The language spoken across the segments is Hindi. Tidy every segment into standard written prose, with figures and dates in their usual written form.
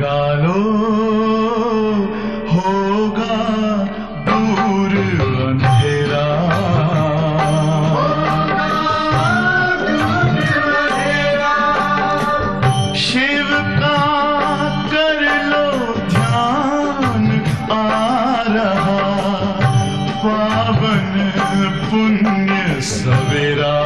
जगा लो, होगा दूर अंधेरा। शिव का कर लो ध्यान, आ रहा पावन पुण्य सवेरा।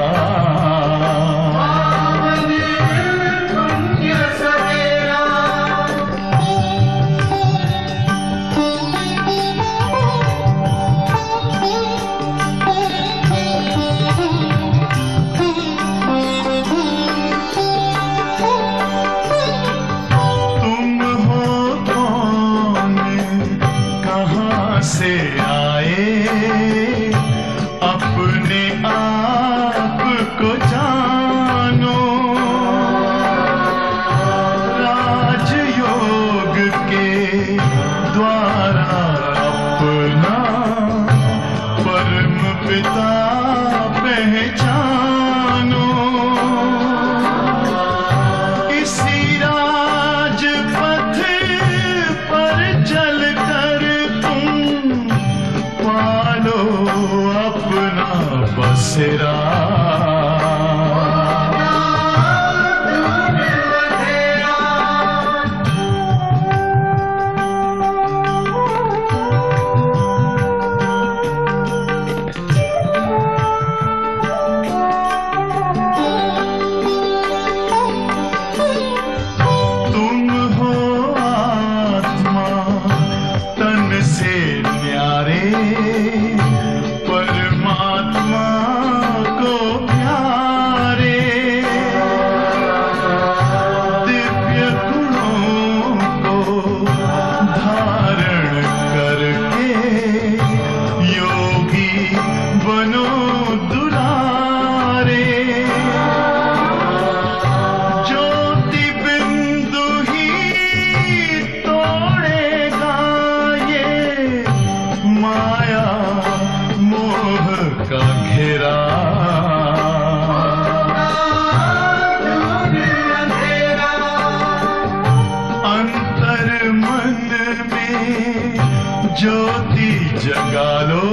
से आए अपने आप को जानो, राजयोग के द्वारा अपना परम पिता पहचानो। इसी राजपथ पर चलकर पालो अपना बसेरा। तुम हो आत्मा तन से न्यारे, परमात्मा को प्यारे। दिव्य गुणों को धारण करके योगी बनो दुलारे। ज्योति बिंदु ही तोड़ेगा ये माया मोह का घेरा। अंतर मन में ज्योति जगा लो,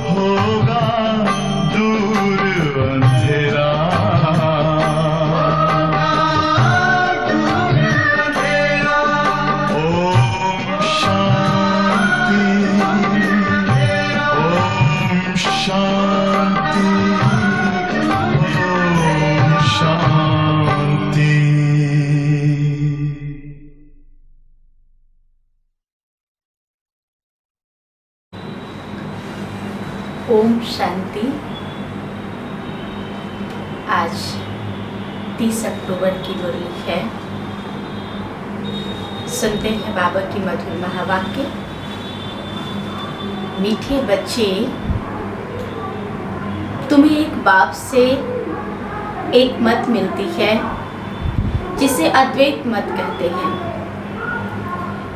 होगा दूर अंधेरा। ओम शांति, ओम शांति, ओम शांति। ओम शांति। आज 30 अक्टूबर की मुरली है। सुनते हैं बाबा की मधुर महावाक्य। मीठे बच्चे, तुम्हें एक बाप से एक मत मिलती है जिसे अद्वैत मत कहते हैं।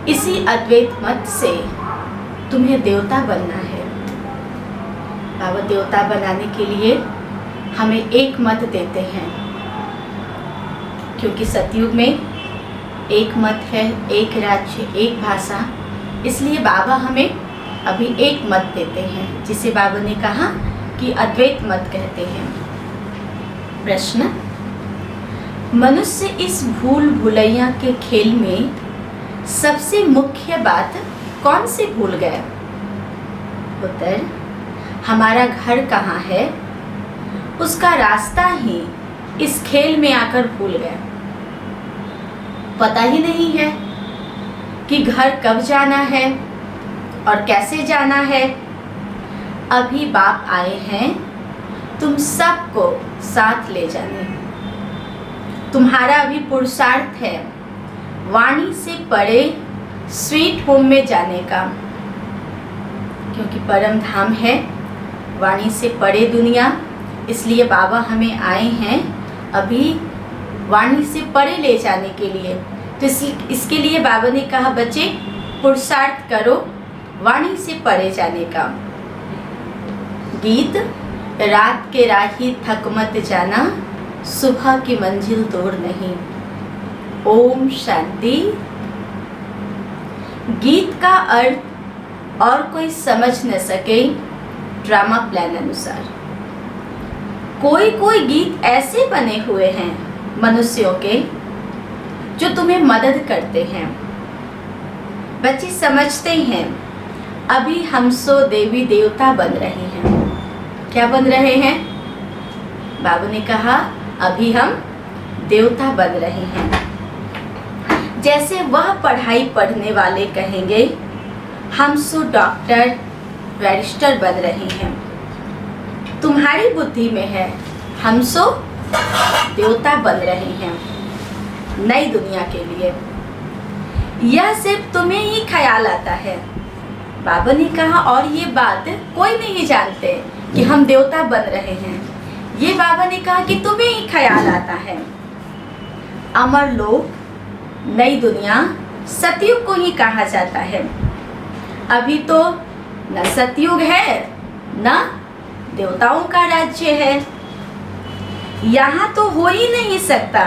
इसी अद्वैत मत से तुम्हें देवता बनना है। बाबा देवता बनाने के लिए हमें एक मत देते हैं, क्योंकि सतयुग में एक मत है, एक राज्य, एक भाषा। इसलिए बाबा हमें अभी एक मत देते हैं, जिसे बाबा ने कहा कि अद्वैत मत कहते हैं। प्रश्न: मनुष्य इस भूल भुलैया के खेल में सबसे मुख्य बात कौन सी भूल गया? उत्तर: हमारा घर कहाँ है, उसका रास्ता ही इस खेल में आकर भूल गया। पता ही नहीं है कि घर कब जाना है और कैसे जाना है। अभी बाप आए हैं तुम सबको साथ ले जाने। तुम्हारा अभी पुरुषार्थ है वाणी से परे स्वीट होम में जाने का, क्योंकि परम धाम है वाणी से परे दुनिया। इसलिए बाबा हमें आए हैं अभी वाणी से परे ले जाने के लिए। तो इसके लिए बाबा ने कहा, बच्चे पुरुषार्थ करो वाणी से परे जाने का। गीत: रात के राही थक मत जाना, सुबह की मंजिल दूर नहीं। ओम शांति। गीत का अर्थ और कोई समझ न सके ड्रामा प्लान अनुसार। कोई कोई गीत ऐसे बने हुए हैं मनुष्यों के जो तुम्हें मदद करते हैं। बच्चे समझते हैं अभी हम सो देवी देवता बन रहे हैं। क्या बन रहे हैं? बाबू ने कहा अभी हम देवता बन रहे हैं। जैसे वह पढ़ाई पढ़ने वाले कहेंगे हम सो डॉक्टर बैरिस्टर बन रहे हैं। तुम्हारी बुद्धि में है हम सो देवता बन रहे हैं नई दुनिया के लिए। यह सिर्फ तुम्हें ही ख्याल आता है। बाबा ने कहा और ये बात कोई नहीं जानते कि हम देवता बन रहे हैं। ये बाबा ने कहा कि तुम्हें ही ख्याल आता है। अमर लोक नई दुनिया सतयुग को ही कहा जाता है। अभी तो न सतयुग है न देवताओं का राज्य है। यहाँ तो हो ही नहीं सकता।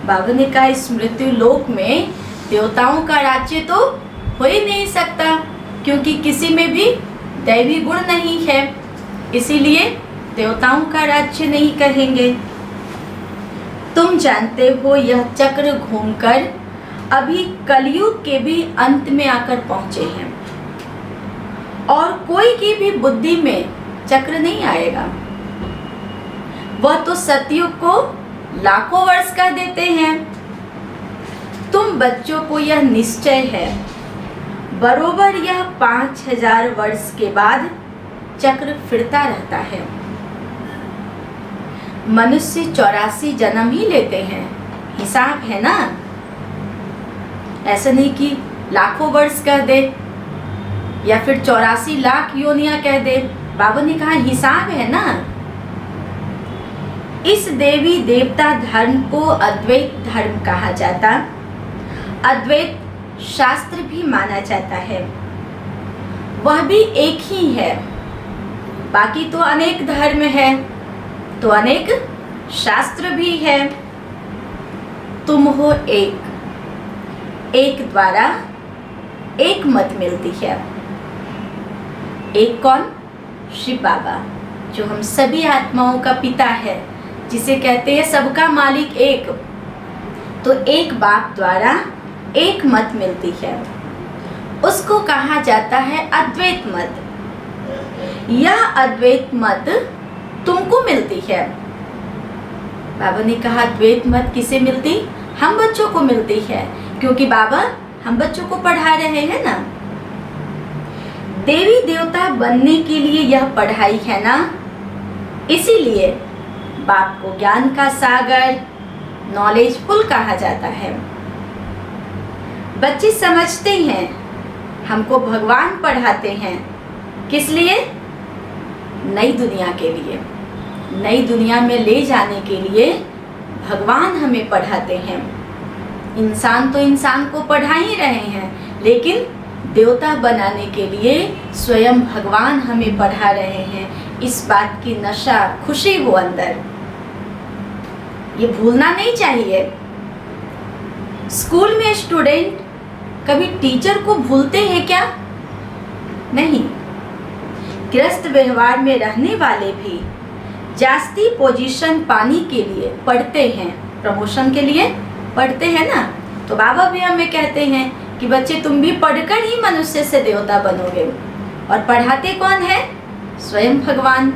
बाबा ने कहा इस मृत्यु लोक में देवताओं का राज्य तो हो ही नहीं सकता, क्योंकि किसी में भी दैवी गुण नहीं है, इसीलिए देवताओं का राज्य नहीं कहेंगे। तुम जानते हो यह चक्र घूमकर अभी कलयुग के भी अंत में आकर पहुंचे हैं और कोई की भी बुद्धि में चक्र नहीं आएगा। वह तो सतयुग को लाखों वर्ष का देते हैं। तुम बच्चों को यह निश्चय है बरोबर यह 5000 वर्ष के बाद चक्र फिरता रहता है। मनुष्य 84 जन्म ही लेते हैं, हिसाब है ना। ऐसा नहीं कि लाखों वर्ष कह दे या फिर 84 लाख योनियां कह दे। बाबा ने कहा हिसाब है ना। इस देवी देवता धर्म को अद्वैत धर्म कहा जाता। अद्वैत शास्त्र भी माना जाता है। वह भी एक ही है। बाकी तो अनेक धर्म है तो अनेक शास्त्र भी है। तुम हो एक, एक द्वारा एक मत मिलती है। एक कौन? शिव बाबा, जो हम सभी आत्माओं का पिता है, जिसे कहते हैं सबका मालिक एक। तो एक बाप द्वारा एक मत मिलती है, उसको कहा जाता है अद्वैत मत। यह अद्वैत मत तुमको मिलती है। बाबा ने कहा अद्वैत मत किसे मिलती? हम बच्चों को मिलती है, क्योंकि बाबा हम बच्चों को पढ़ा रहे हैं ना। देवी देवता बनने के लिए यह पढ़ाई है ना, इसीलिए बाप को ज्ञान का सागर नॉलेजफुल कहा जाता है। बच्चे समझते हैं हमको भगवान पढ़ाते हैं, किस लिए? नई दुनिया के लिए। नई दुनिया में ले जाने के लिए भगवान हमें पढ़ाते हैं। इंसान तो इंसान को पढ़ा ही रहे हैं, लेकिन देवता बनाने के लिए स्वयं भगवान हमें पढ़ा रहे हैं। इस बात की नशा खुशी हो अंदर, ये भूलना नहीं चाहिए। स्कूल में स्टूडेंट कभी टीचर को भूलते हैं क्या? नहीं। गृहस्थ व्यवहार में रहने वाले भी जास्ती पोजीशन पाने के लिए पढ़ते हैं, प्रमोशन के लिए पढ़ते हैं ना। तो बाबा भी हमें कहते हैं कि बच्चे तुम भी पढ़कर ही मनुष्य से देवता बनोगे। और पढ़ाते कौन है? स्वयं भगवान।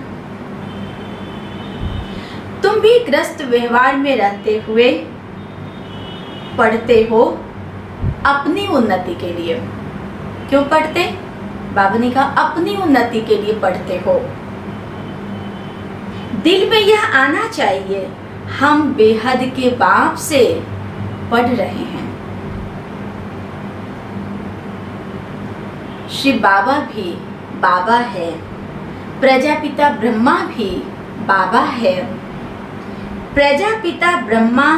तुम भी गृहस्थ व्यवहार में रहते हुए पढ़ते हो अपनी उन्नति के लिए। क्यों पढ़ते? बाबा ने कहा अपनी उन्नति के लिए पढ़ते हो। दिल में यह आना चाहिए हम बेहद के बाप से पढ़ रहे हैं। शिव बाबा भी बाबा है, प्रजापिता ब्रह्मा भी बाबा है। प्रजापिता ब्रह्मा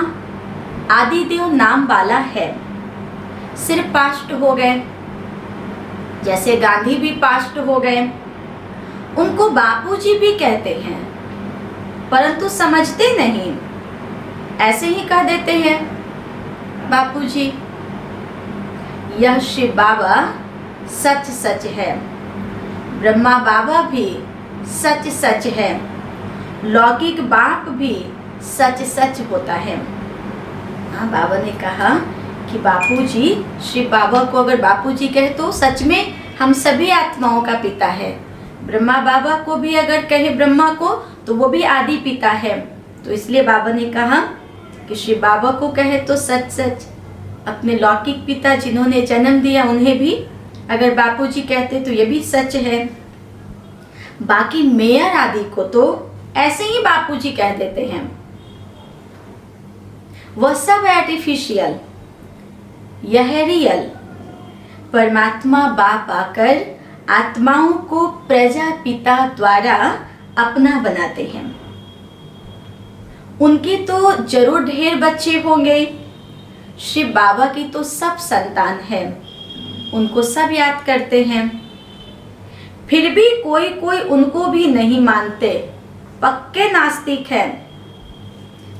आदिदेव नाम वाला है, सिर्फ पास्ट हो गए। जैसे गांधी भी पास्ट हो गए, उनको बापूजी भी कहते हैं, परंतु समझते नहीं, ऐसे ही कह देते हैं। बापूजी, यह शिव बाबा सच सच है, ब्रह्मा बाबा भी सच सच है, लौकिक बाप भी सच सच होता है। हाँ, बाबा ने कहा कि बापूजी, शिव बाबा को अगर बापूजी कहे तो सच में हम सभी आत्माओं का पिता है। ब्रह्मा बाबा को भी अगर कहे ब्रह्मा को तो वो भी आदि पिता है। तो इसलिए बाबा ने कहा कि शिव बाबा को कहे तो सच सच, अपने लौकिक पिता जिन्होंने जन्म दिया उन्हें भी अगर बापूजी कहते तो ये भी सच है। बाकी मेयर आदि को तो ऐसे ही बापूजी कह देते हैं। वह सब आर्टिफिशियल, यह रियल। परमात्मा बाप आकर आत्माओं को प्रजापिता द्वारा अपना बनाते हैं। उनके तो जरूर ढेर बच्चे होंगे। शिव बाबा की तो सब संतान है, उनको सब याद करते हैं। फिर भी कोई कोई उनको भी नहीं मानते, पक्के नास्तिक हैं,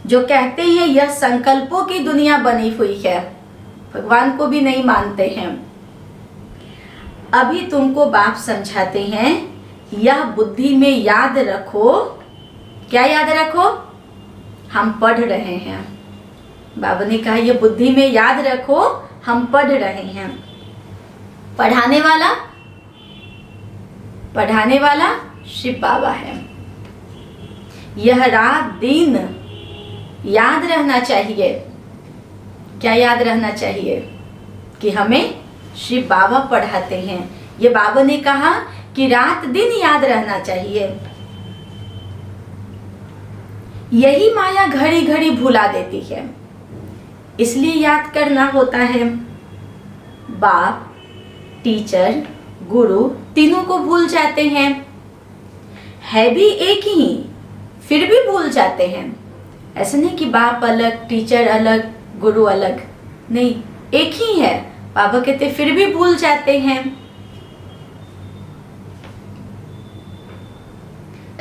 जो कहते हैं यह संकल्पों की दुनिया बनी हुई है, भगवान को भी नहीं मानते हैं। अभी तुमको बाप समझाते हैं, यह बुद्धि में याद रखो। क्या याद रखो? हम पढ़ रहे हैं। बाबा ने कहा यह बुद्धि में याद रखो, हम पढ़ रहे हैं। पढ़ाने वाला शिव बाबा है। यह रात दिन याद रहना चाहिए। क्या याद रहना चाहिए? कि हमें शिव बाबा पढ़ाते हैं। ये बाबा ने कहा कि रात दिन याद रहना चाहिए। यही माया घड़ी घड़ी भुला देती है, इसलिए याद करना होता है। बाप, टीचर, गुरु तीनों को भूल जाते हैं। है भी एक ही, फिर भी भूल जाते हैं। ऐसा नहीं कि बाप अलग, टीचर अलग, गुरु अलग, नहीं, एक ही है। बाबा कहते फिर भी भूल जाते हैं।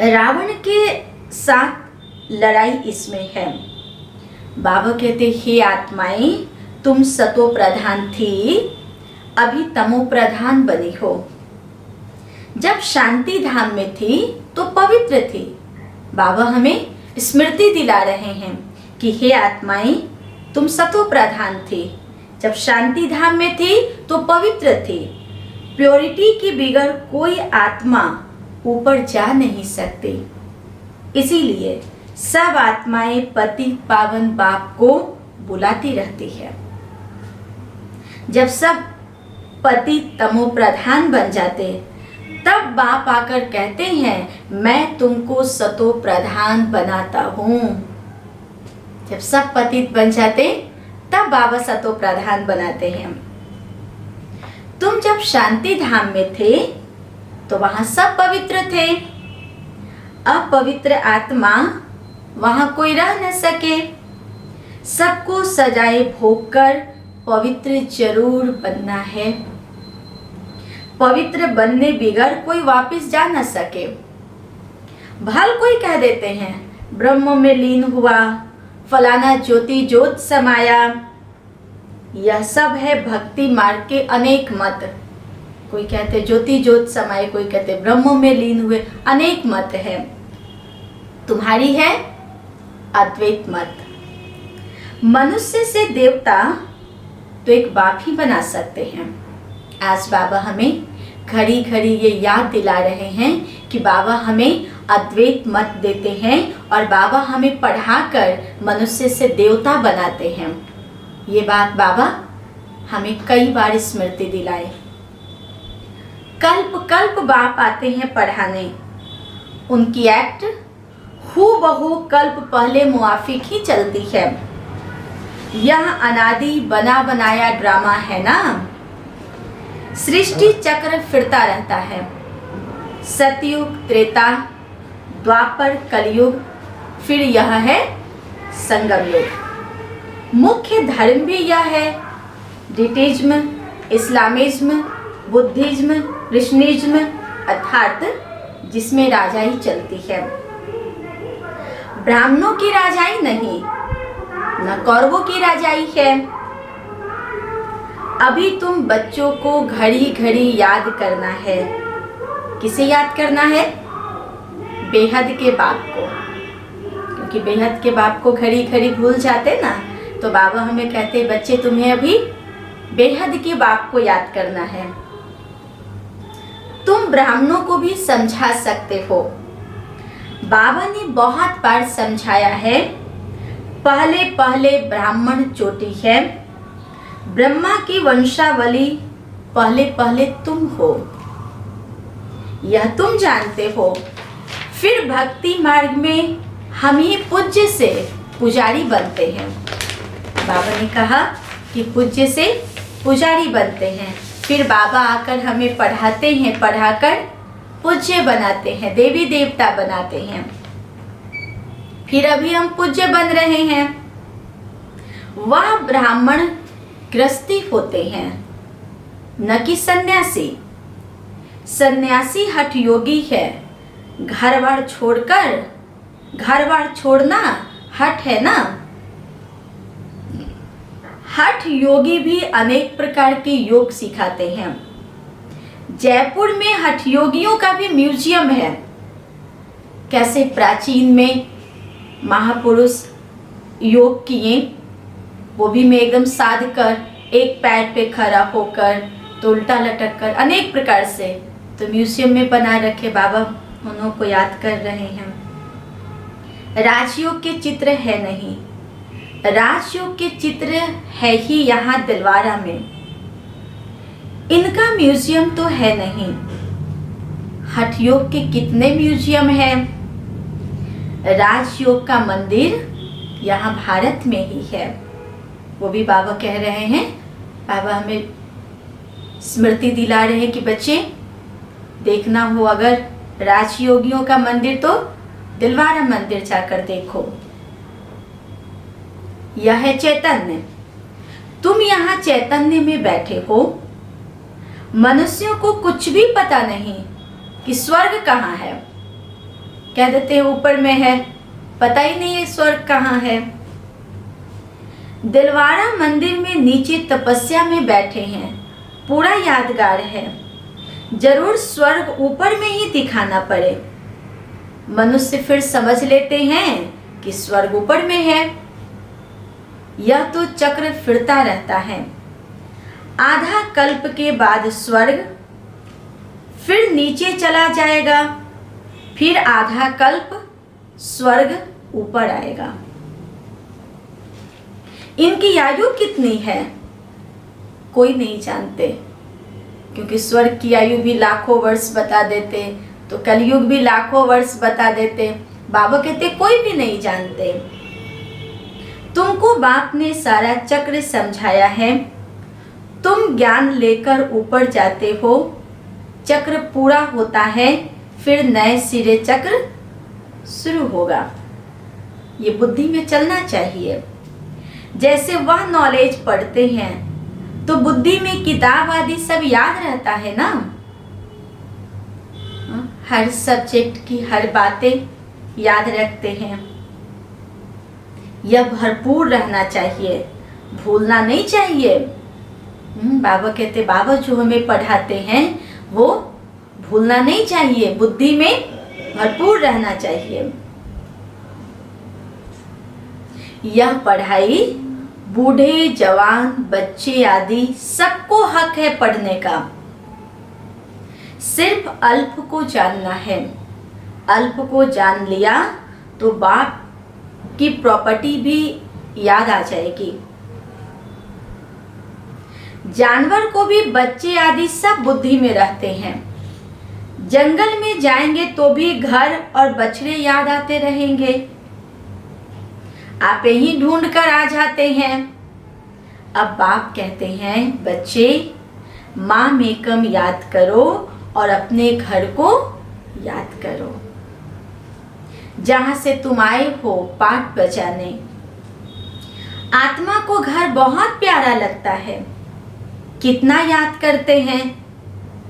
रावण के साथ लड़ाई इसमें है। बाबा कहते हे आत्माएं, तुम सतो प्रधान थी, अभी तमो प्रधान बनी हो। जब शांति धाम में थी तो पवित्र थी। बाबा हमें स्मृति दिला रहे हैं कि हे आत्माएं, तुम सतो प्रधान थी, जब शांति धाम में थी तो पवित्र थी। प्योरिटी के बिगड़ कोई आत्मा ऊपर जा नहीं सकती। इसीलिए सब आत्माएं पतित पावन बाप को बुलाती रहती है। जब सब पतित तमो प्रधान बन जाते तब बाप आकर कहते हैं मैं तुमको सतो प्रधान बनाता हूँ। जब सब पतित बन जाते तब बाबा सतो प्रधान बनाते हैं। तुम जब शांति धाम में थे तो वहां सब पवित्र थे। अपवित्र आत्मा वहां कोई रह न सके। सबको सजाए भोग कर पवित्र जरूर बनना है। पवित्र बनने बिगड़ कोई वापस जा न सके। भल कोई कह देते हैं ब्रह्म में लीन हुआ, फलाना ज्योति ज्योत समाया। यह सब है भक्ति मार्ग के अनेक मत। कोई कहते ज्योति ज्योत समाये, कोई कहते ब्रह्म में लीन हुए, अनेक मत है। तुम्हारी है अद्वैत मत। मनुष्य से देवता तो एक बाप ही बना सकते हैं। आज बाबा हमें घड़ी घड़ी ये याद दिला रहे हैं कि बाबा हमें अद्वैत मत देते हैं और बाबा हमें पढ़ाकर मनुष्य से देवता बनाते हैं। ये बात बाबा हमें कई बार स्मृति दिलाए। कल्प कल्प बाप आते हैं पढ़ाने। उनकी एक्ट हूबहू कल्प पहले मुआफिक ही चलती है। यह अनादि बना बनाया ड्रामा है ना। सृष्टि चक्र फिरता रहता है। सतयुग, त्रेता, द्वापर, कलयुग, फिर यह है संगम युग। मुख्य धर्म भी यह है। डिटिज्म, इस्लामिज्म, बुद्धिज्म, कृष्णिज्म, अर्थात जिसमें राजाई चलती है। ब्राह्मणों की राजाई नहीं, न कौरवों की राजाई है, अभी तुम बच्चों को घड़ी घड़ी याद करना है। किसे याद करना है? बेहद के बाप को। क्योंकि बेहद के बाप को घड़ी घड़ी भूल जाते ना, तो बाबा हमें कहते बच्चे तुम्हें अभी बेहद के बाप को याद करना है। तुम ब्राह्मणों को भी समझा सकते हो। बाबा ने बहुत बार समझाया है, पहले पहले ब्राह्मण चोटी है, ब्रह्मा की वंशावली पहले पहले तुम हो, यह तुम जानते हो। फिर भक्ति मार्ग में हम ही पूज्य से पुजारी बनते हैं। बाबा ने कहा कि पूज्य से पुजारी बनते हैं। फिर बाबा आकर हमें पढ़ाते हैं, पढ़ाकर पूज्य बनाते हैं, देवी देवता बनाते हैं। फिर अभी हम पूज्य बन रहे हैं। वह ब्राह्मण गृहस्थी होते हैं, न कि सन्यासी। सन्यासी हठ योगी है। घर बार छोड़कर, घर बार छोड़ना हठ है ना। हठ योगी भी अनेक प्रकार के योग सिखाते हैं। जयपुर में हठ योगियों का भी म्यूजियम है। कैसे प्राचीन में महापुरुष योग किए, वो भी मैं एकदम साध कर, एक पैर पे खड़ा होकर, तो उल्टा लटक कर, अनेक प्रकार से, तो म्यूजियम में बना रखे। बाबा उन्हों को याद कर रहे हैं। राजयोग के चित्र है नहीं, राजयोग के चित्र है ही यहाँ दिलवारा में। इनका म्यूजियम तो है नहीं। हठ योग के कितने म्यूजियम हैं। राजयोग का मंदिर यहाँ भारत में ही है। वो भी बाबा कह रहे हैं, बाबा हमें स्मृति दिला रहे हैं कि बच्चे देखना हो अगर राजयोगियों का मंदिर तो दिलवारा मंदिर जाकर देखो। यह है चैतन्य। तुम यहाँ चैतन्य में बैठे हो। मनुष्यों को कुछ भी पता नहीं कि स्वर्ग कहाँ है। कह देते हैं ऊपर में है, पता ही नहीं है स्वर्ग कहाँ है। दिलवारा मंदिर में नीचे तपस्या में बैठे हैं, पूरा यादगार है। जरूर स्वर्ग ऊपर में ही दिखाना पड़े। मनुष्य फिर समझ लेते हैं कि स्वर्ग ऊपर में है। यह तो चक्र फिरता रहता है। आधा कल्प के बाद स्वर्ग फिर नीचे चला जाएगा, फिर आधा कल्प स्वर्ग ऊपर आएगा। इनकी आयु कितनी है कोई नहीं जानते, क्योंकि स्वर्ग की आयु भी लाखों वर्ष बता देते, तो कलयुग भी लाखों वर्ष बता देते। बाबा कहते कोई भी नहीं जानते। तुमको बाप ने सारा चक्र समझाया है। तुम ज्ञान लेकर ऊपर जाते हो, चक्र पूरा होता है, फिर नए सिरे चक्र शुरू होगा। ये बुद्धि में चलना चाहिए। जैसे वह नॉलेज पढ़ते हैं तो बुद्धि में किताब आदि सब याद रहता है ना। हर सब्जेक्ट की हर बातें याद रखते हैं। यह भरपूर रहना चाहिए, भूलना नहीं चाहिए। बाबा कहते, बाबा जो हमें पढ़ाते हैं वो भूलना नहीं चाहिए, बुद्धि में भरपूर रहना चाहिए। यह पढ़ाई बूढ़े जवान बच्चे आदि सबको हक है पढ़ने का। सिर्फ अल्प को जानना है। अल्प को जान लिया तो बाप की प्रॉपर्टी भी याद आ जाएगी। जानवर को भी बच्चे आदि सब बुद्धि में रहते हैं। जंगल में जाएंगे तो भी घर और बछड़े याद आते रहेंगे। आप ही ढूंढ कर आ जाते हैं। अब बाप कहते हैं, बच्चे माँ मेकम याद करो और अपने घर को याद करो, जहां से तुम आए हो पाठ बजाने। आत्मा को घर बहुत प्यारा लगता है, कितना याद करते हैं,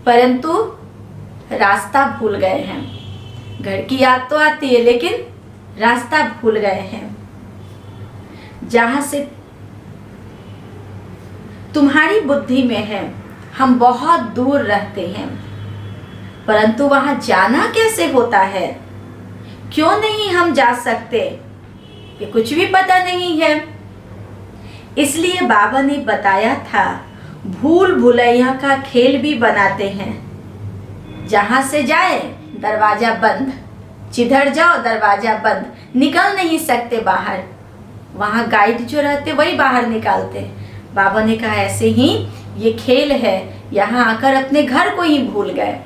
परंतु रास्ता भूल गए हैं। घर की याद तो आती है लेकिन रास्ता भूल गए हैं। जहां से तुम्हारी बुद्धि में है, हम बहुत दूर रहते हैं, परंतु वहां जाना कैसे होता है, क्यों नहीं हम जा सकते, ये कुछ भी पता नहीं है। इसलिए बाबा ने बताया था, भूल भुलैया का खेल भी बनाते हैं। जहां से जाए दरवाजा बंद, जिधर जाओ दरवाजा बंद, निकल नहीं सकते बाहर। वहां गाइड जो रहते वही बाहर निकालते। बाबा ने कहा ऐसे ही ये खेल है, यहाँ आकर अपने घर को ही भूल गए।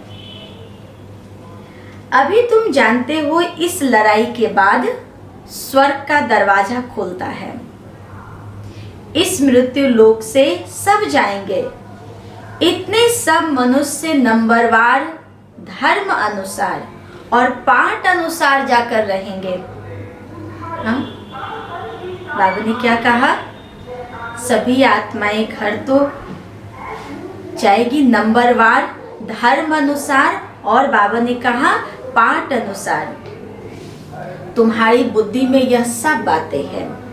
अभी तुम जानते हो इस लड़ाई के बाद स्वर्ग का दरवाजा खुलता है। इस मृत्यु लोक से सब जाएंगे। इतने सब मनुष्य नंबरवार धर्म अनुसार और पाठ अनुसार जाकर रहेंगे। हाँ? बाबा ने क्या कहा, सभी आत्माएं घर तो जाएगी नंबरवार धर्म अनुसार, और बाबा ने कहा पाठ अनुसार। तुम्हारी बुद्धि में यह सब बातें हैं।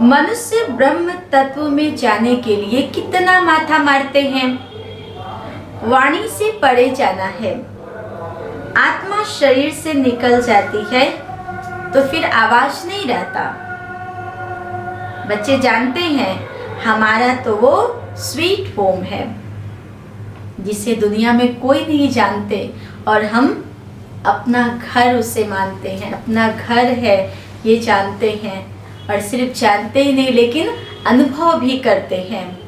मनुष्य ब्रह्म तत्व में जाने के लिए कितना माथा मारते हैं। वाणी से परे जाना है। आत्मा शरीर से निकल जाती है तो फिर आवाज नहीं रहता। बच्चे जानते हैं हमारा तो वो स्वीट होम है, जिसे दुनिया में कोई नहीं जानते, और हम अपना घर उसे मानते हैं। अपना घर है ये जानते हैं, और सिर्फ जानते ही नहीं लेकिन अनुभव भी करते हैं।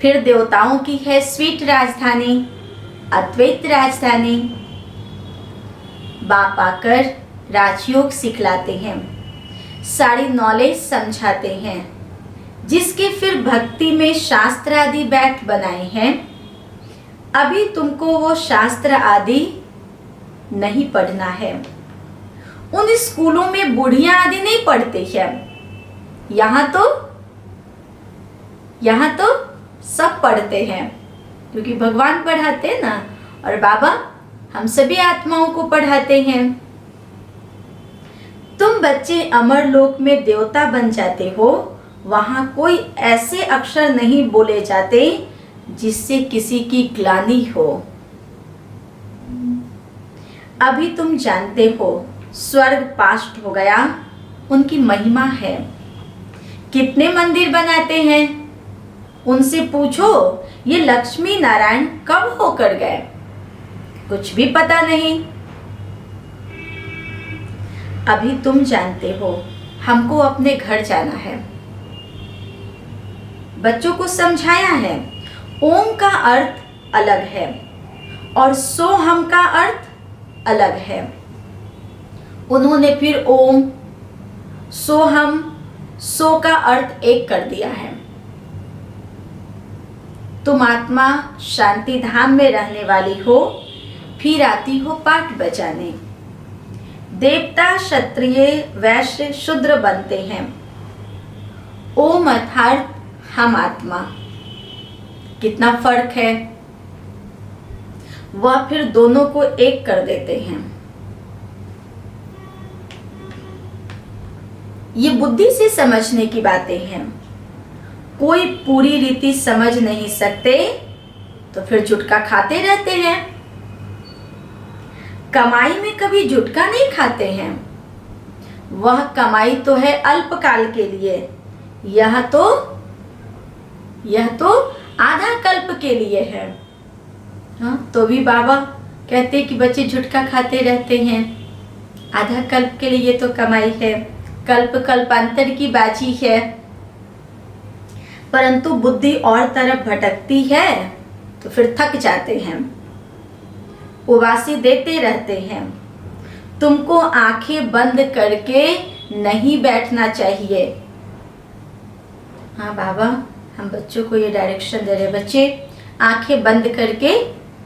फिर देवताओं की है स्वीट राजधानी, अद्वैत राजधानी। बाप आकर राजयोग सिखलाते हैं, सारी नॉलेज समझाते हैं, जिसके फिर भक्ति में शास्त्र आदि बैठ बनाए हैं। अभी तुमको वो शास्त्र आदि नहीं पढ़ना है। उन स्कूलों में बुढ़िया आदि नहीं पढ़ते हैं। यहाँ तो सब पढ़ते हैं, क्योंकि भगवान पढ़ाते हैं ना, और बाबा हम सभी आत्माओं को पढ़ाते हैं। तुम बच्चे अमर लोक में देवता बन जाते हो। वहां कोई ऐसे अक्षर नहीं बोले जाते जिससे किसी की ग्लानि हो। अभी तुम जानते हो स्वर्ग पास्ट हो गया, उनकी महिमा है। कितने मंदिर बनाते हैं, उनसे पूछो ये लक्ष्मी नारायण कब होकर गए, कुछ भी पता नहीं। अभी तुम जानते हो हमको अपने घर जाना है। बच्चों को समझाया है ओम का अर्थ अलग है और सोहम का अर्थ अलग है। उन्होंने फिर ओम सोहम सो का अर्थ एक कर दिया है। तुम आत्मा शांति धाम में रहने वाली हो, फिर आती हो पाठ बजाने। देवता क्षत्रिय वैश्य शूद्र बनते हैं। ओम अर्थात हम आत्मा। कितना फर्क है, वह फिर दोनों को एक कर देते हैं। ये बुद्धि से समझने की बातें हैं। कोई पूरी रीति समझ नहीं सकते तो फिर झुटका खाते रहते हैं। कमाई में कभी झुटका नहीं खाते हैं। वह कमाई तो है अल्पकाल के लिए, यह तो आधा कल्प के लिए है। हाँ, तो भी बाबा कहते कि बच्चे झुटका खाते रहते हैं। आधा कल्प के लिए तो कमाई है, कल्प कल्पांतर की बाजी है। परंतु बुद्धि और तरफ भटकती है तो फिर थक जाते हैं, उबासी देते रहते हैं। तुमको आंखें बंद करके नहीं बैठना चाहिए। हाँ बाबा, हम बच्चों को ये डायरेक्शन दे रहे, बच्चे आंखें बंद करके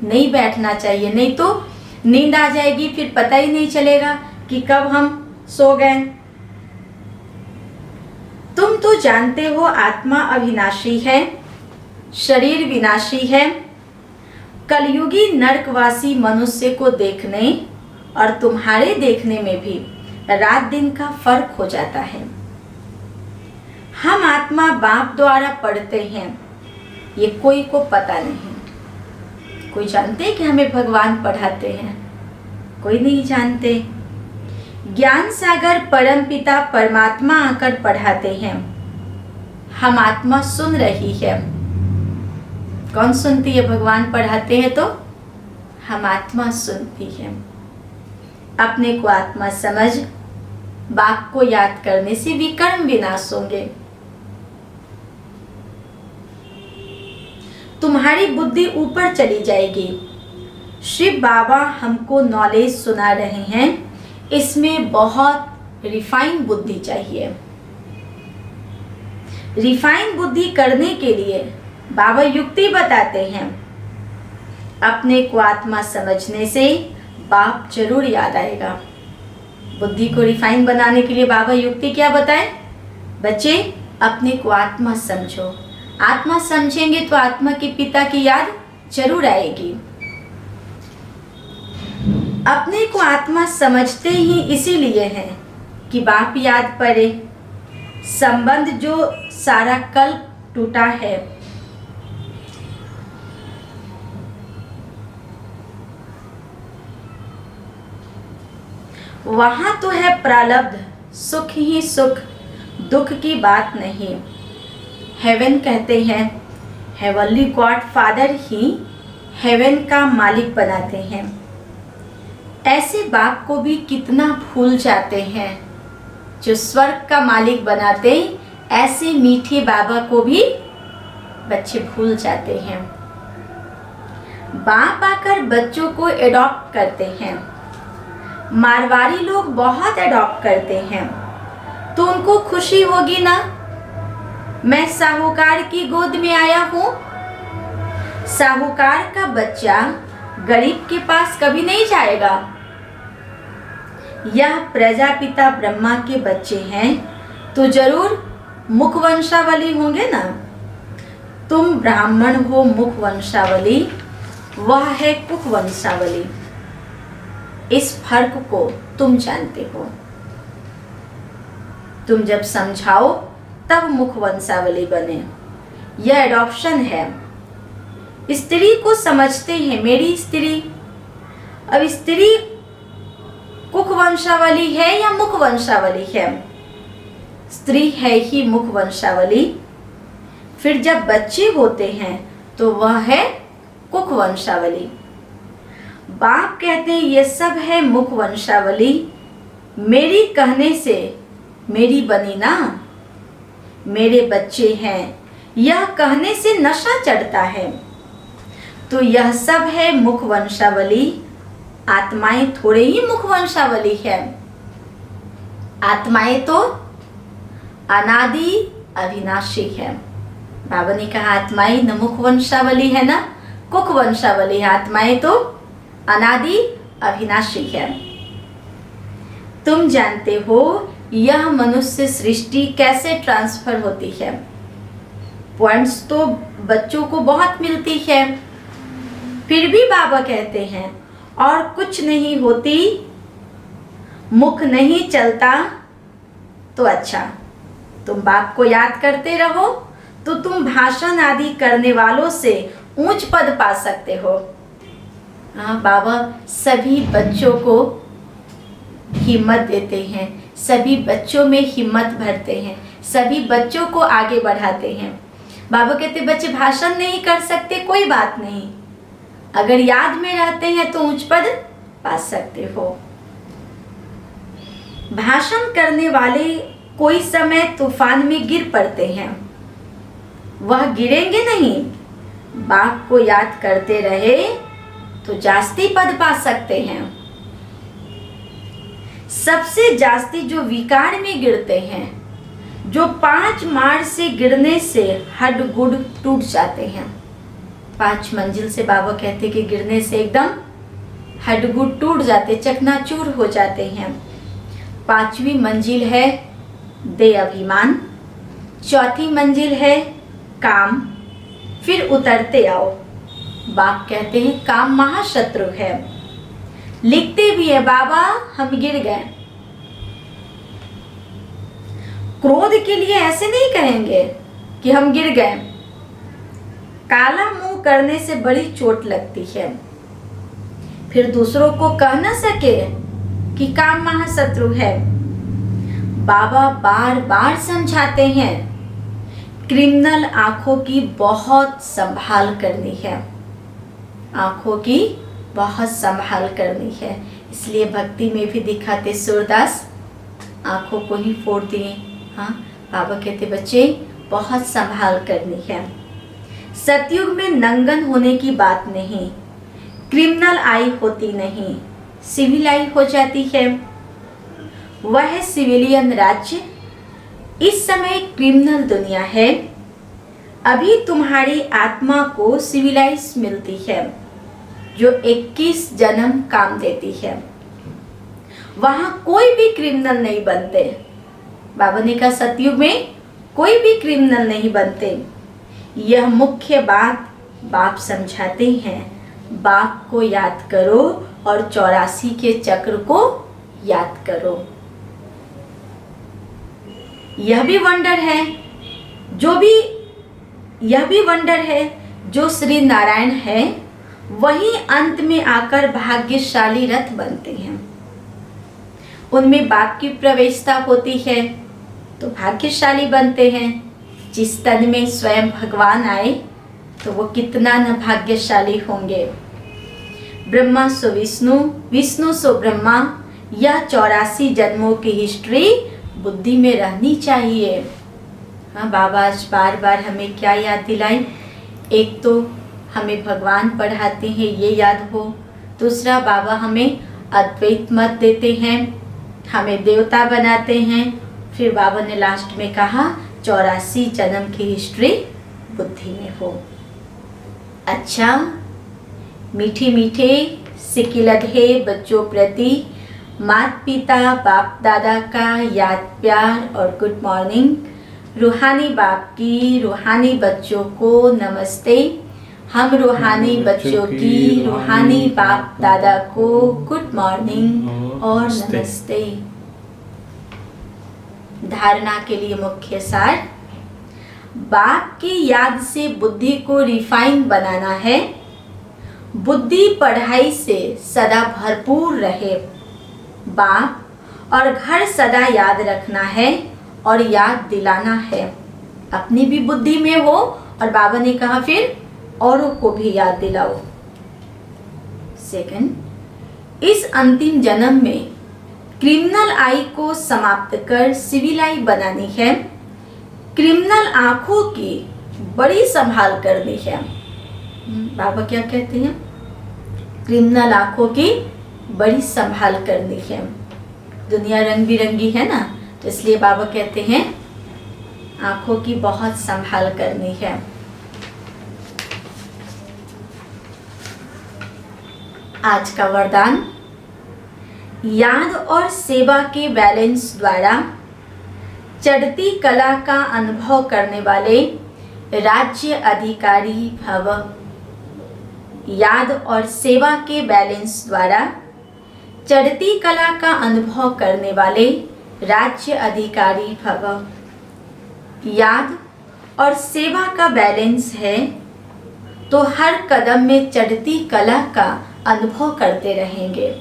नहीं बैठना चाहिए, नहीं तो नींद आ जाएगी, फिर पता ही नहीं चलेगा कि कब हम सो गए। तुम तो जानते हो आत्मा अविनाशी है, शरीर विनाशी है। कलयुगी नरकवासी मनुष्य को देखने और तुम्हारे देखने में भी रात दिन का फर्क हो जाता है। हम आत्मा बाप द्वारा पढ़ते हैं, ये कोई को पता नहीं। कोई जानते हैं कि हमें भगवान पढ़ाते हैं? कोई नहीं जानते। ज्ञान सागर परम पिता परमात्मा आकर पढ़ाते हैं। हम आत्मा सुन रही है। कौन सुनती है? भगवान पढ़ाते हैं तो हम आत्मा सुनती है। अपने को आत्मा समझ बाप को याद करने से विकर्म विनाश होंगे। तुम्हारी बुद्धि ऊपर चली जाएगी। शिव बाबा हमको नॉलेज सुना रहे हैं, इसमें बहुत रिफाइन बुद्धि चाहिए। रिफाइन बुद्धि करने के लिए बाबा युक्ति बताते हैं। अपने को आत्मा समझने से बाप जरूर याद आएगा। बुद्धि को रिफाइन बनाने के लिए बाबा युक्ति क्या बताए? बच्चे, अपने को आत्मा समझो। आत्मा समझेंगे तो आत्मा के पिता की याद जरूर आएगी। अपने को आत्मा समझते ही इसीलिए है कि बाप याद पड़े। संबंध जो सारा कल्प टूटा है, वहां तो है प्रारब्ध, सुख ही सुख, दुख की बात नहीं। हेवन कहते हैं, हेवनली गॉड फादर ही हेवन का मालिक बनाते हैं। ऐसे बाप को भी कितना भूल जाते हैं। जो स्वर्ग का मालिक बनाते, ऐसे मीठे बाबा को भी बच्चे भूल जाते हैं। बाप आकर बच्चों को एडॉप्ट करते हैं। मारवाड़ी लोग बहुत एडॉप्ट करते हैं, तो उनको खुशी होगी ना। मैं साहूकार की गोद में आया हूँ। साहूकार का बच्चा गरीब के पास कभी नहीं जाएगा। यह प्रजापिता ब्रह्मा के बच्चे हैं, तो जरूर मुखवंशावली होंगे ना। तुम ब्राह्मण हो मुखवंशावली, वह है कुखवंशावली। इस फर्क को तुम जानते हो। तुम जब समझाओ तब मुखवंशावली बने। यह एडॉप्शन है। स्त्री को समझते हैं, मेरी स्त्री। अब स्त्री कुखवंशावली है या मुखवंशावली है? स्त्री है ही मुखवंशावली। फिर जब बच्चे होते हैं तो वह है कुखवंशावली। बाप कहते हैं ये सब है मुखवंशावली। मेरी कहने से मेरी बनी ना, मेरे बच्चे हैं, यह कहने से नशा चढ़ता है। तो यह सब है मुखवंशावली। आत्माएं थोड़े ही मुखवंशावली है। आत्माएं तो अनादि अविनाशी है। बाबा ने कहा आत्माएं न मुखवंशावली है ना कुखवंशावली है। आत्माएं तो अनादि अविनाशी है। तुम जानते हो यह मनुष्य सृष्टि कैसे ट्रांसफर होती है। पॉइंट्स तो बच्चों को बहुत मिलती है, फिर भी बाबा कहते हैं और कुछ नहीं होती, मुख नहीं चलता तो अच्छा। तुम बाप को याद करते रहो तो तुम भाषण आदि करने वालों से ऊंच पद पा सकते हो। हाँ, बाबा सभी बच्चों को हिम्मत देते हैं, सभी बच्चों में हिम्मत भरते हैं, सभी बच्चों को आगे बढ़ाते हैं। बाबा कहते बच्चे भाषण नहीं कर सकते, कोई बात नहीं, अगर याद में रहते हैं तो ऊंच पद पा सकते हो। भाषण करने वाले कोई समय तूफान में गिर पड़ते हैं, वह गिरेंगे नहीं। बाप को याद करते रहे तो जास्ती पद पा सकते हैं। सबसे जास्ती जो विकार में गिरते हैं, जो 5 मार से गिरने से हड्ड गुड़ टूट जाते हैं। 5 मंजिल से बाबा कहते कि गिरने से एकदम हड्ड गुड़ टूट जाते, चकनाचूर हो जाते हैं। 5वीं मंजिल है दे अभिमान, 4थी मंजिल है काम, फिर उतरते आओ। बाप कहते हैं काम महाशत्रु है। लिखते भी है बाबा हम गिर गए। क्रोध के लिए ऐसे नहीं कहेंगे कि हम गिर गए। काला मुंह करने से बड़ी चोट लगती है। फिर दूसरों को कह न सके कि काम महाशत्रु है। बाबा बार बार समझाते हैं, क्रिमिनल आंखों की बहुत संभाल करनी है। आंखों की बहुत संभाल करनी है। इसलिए भक्ति में भी दिखाते सूरदास आंखों को ही फोड़ दिए। हाँ, बाबा कहते बच्चे बहुत संभाल करनी है। सतयुग में नंगन होने की बात नहीं, क्रिमिनल आई होती नहीं, सिविल आई हो जाती है। वह सिविलियन राज्य, इस समय क्रिमिनल दुनिया है। अभी तुम्हारी आत्मा को सिविलाइज मिलती है जो 21 जन्म काम देती है। वहां कोई भी क्रिमिनल नहीं बनते। बाबा ने कहा सतयुग में कोई भी क्रिमिनल नहीं बनते। यह मुख्य बात बाप समझाते हैं। बाप को याद करो और 84 के चक्र को याद करो। यह भी वंडर है जो श्री नारायण है, वही अंत में आकर भाग्यशाली रथ बनते हैं। उनमें बाप की प्रवेशता होती है तो भाग्यशाली बनते हैं। जिस तन में स्वयं भगवान आए तो वो कितना न भाग्यशाली होंगे। ब्रह्मा सो विष्णु, विष्णु सो ब्रह्मा, यह 84 जन्मों की हिस्ट्री बुद्धि में रहनी चाहिए। हाँ, बाबा आज बार बार हमें क्या याद दिलाई। एक तो हमें भगवान पढ़ाते हैं ये याद हो, दूसरा बाबा हमें अद्वैत मत देते हैं, हमें देवता बनाते हैं। फिर बाबा ने लास्ट में कहा 84 जन्म की हिस्ट्री बुद्धि में हो। अच्छा, मीठे मीठे सिकिलधे बच्चों प्रति माता पिता बाप दादा का याद प्यार और गुड मॉर्निंग। रूहानी बाप की रूहानी बच्चों को नमस्ते। हम रूहानी बच्चों की रूहानी बाप दादा को गुड मॉर्निंग और नमस्ते। धारणा के लिए मुख्य सार, बाप की याद से बुद्धि को रिफाइन बनाना है। बुद्धि पढ़ाई से सदा भरपूर रहे। बाप और घर सदा याद रखना है और याद दिलाना है। अपनी भी बुद्धि में हो और बाबा ने कहा फिर औरों को भी याद दिलाओ। सेकंड, इस अंतिम जन्म में क्रिमिनल आई को समाप्त कर सिविल आई बनानी है। क्रिमिनल आंखों की बड़ी संभाल करनी है। बाबा क्या कहते हैं? क्रिमिनल आंखों की बड़ी संभाल करनी है। दुनिया रंग बिरंगी है ना, तो इसलिए बाबा कहते हैं आंखों की बहुत संभाल करनी है। आज का वरदान, याद और सेवा के बैलेंस द्वारा चढ़ती कला का अनुभव करने वाले राज्य अधिकारी भव। याद और सेवा के बैलेंस द्वारा चढ़ती कला का अनुभव करने वाले राज्य अधिकारी भव। याद और सेवा का बैलेंस है तो हर कदम में चढ़ती कला का अनुभव करते रहेंगे।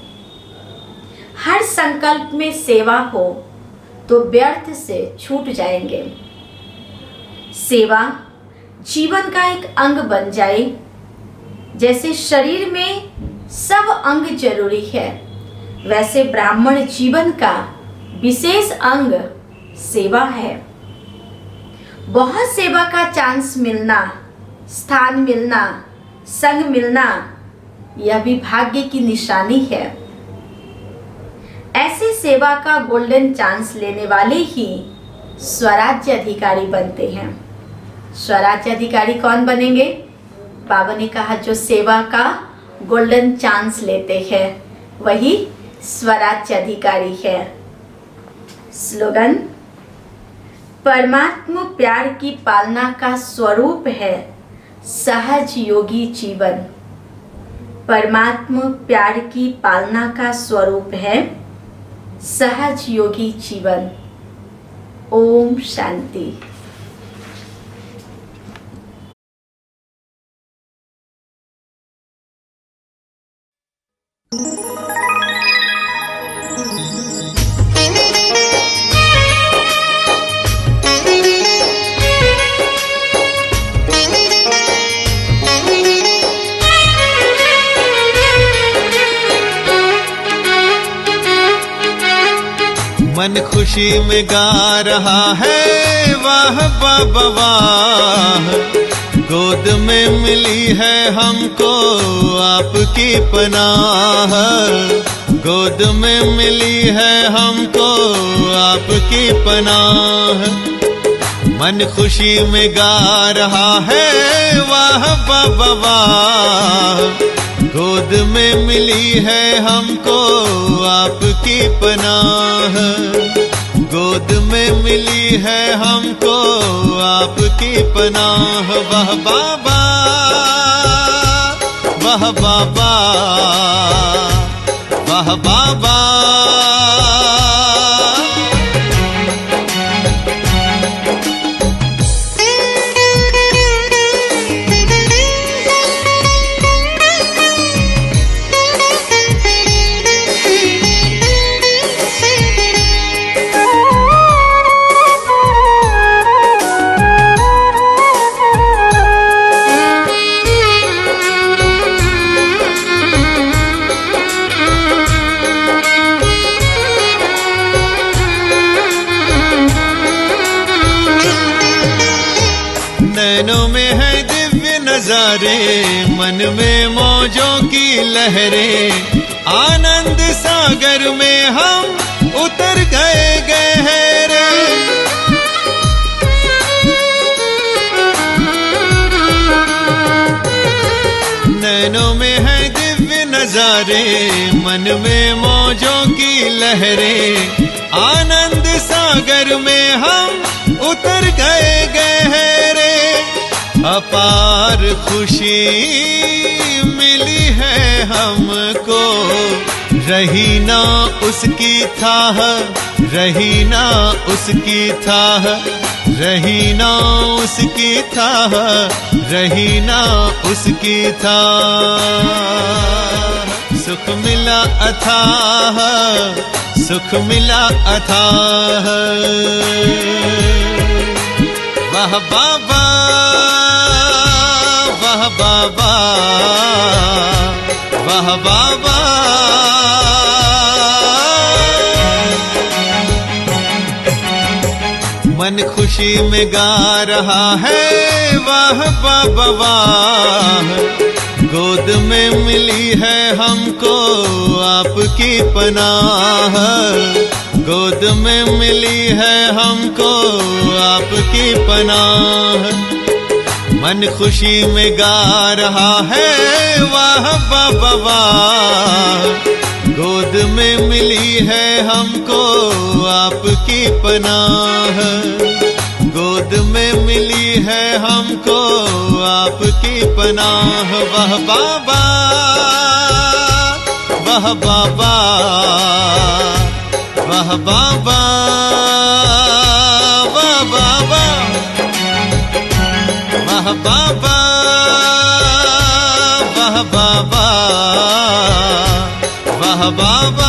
हर संकल्प में सेवा हो तो व्यर्थ से छूट जाएंगे। सेवा जीवन का एक अंग बन जाए। जैसे शरीर में सब अंग जरूरी है, वैसे ब्राह्मण जीवन का विशेष अंग सेवा है। बहुत सेवा का चांस मिलना, स्थान मिलना, संग मिलना, यह भी भाग्य की निशानी है। ऐसे सेवा का गोल्डन चांस लेने वाले ही स्वराज्य अधिकारी बनते हैं। स्वराज्य अधिकारी कौन बनेंगे? बाबा ने कहा जो सेवा का गोल्डन चांस लेते हैं वही स्वराज्य अधिकारी है। स्लोगन, परमात्मा प्यार की पालना का स्वरूप है सहज योगी जीवन। परमात्मा प्यार की पालना का स्वरूप है सहज योगी जीवन। ओम शांति। मन खुशी में गा रहा है वाह बाबा वाह, गोद में मिली है हमको आपकी पनाह, गोद में मिली है हमको आपकी पनाह। मन खुशी में गा रहा है वाह बाबा वाह, गोद में मिली है हमको आपकी पनाह, गोद में मिली है हमको आपकी पनाह। वाह बाबा वाह बाबा वाह बाबा। नैनों में है दिव्य नजारे, मन में मौजों की लहरें, आनंद सागर में हम उतर गए गहरे। नैनों में है दिव्य नजारे, मन में मौजों की लहरें, आनंद सागर में हम उतर गए गहरे। अपार खुशी मिली है हमको, रही ना उसकी थाह, रही ना उसकी थाह, रही ना उसकी थाह, रही ना उसकी थाह। सुख मिला अथाह, सुख मिला अथाह। वाह बाबा वाह बाबा वाह बाबा। मन खुशी में गा रहा है वाह बाबा वाह, गोद में मिली है हमको आपकी पनाह, गोद में मिली है हमको आपकी पनाह। मन खुशी में गा रहा है वाह बाबा वाह, गोद में मिली है हमको आपकी पनाह, गोद में मिली है हमको आपकी पनाह। वाह बाबा वाह बाबा वाह बाबा वाह बाबा वाह बाबा वाह बाबा वाह बाबा।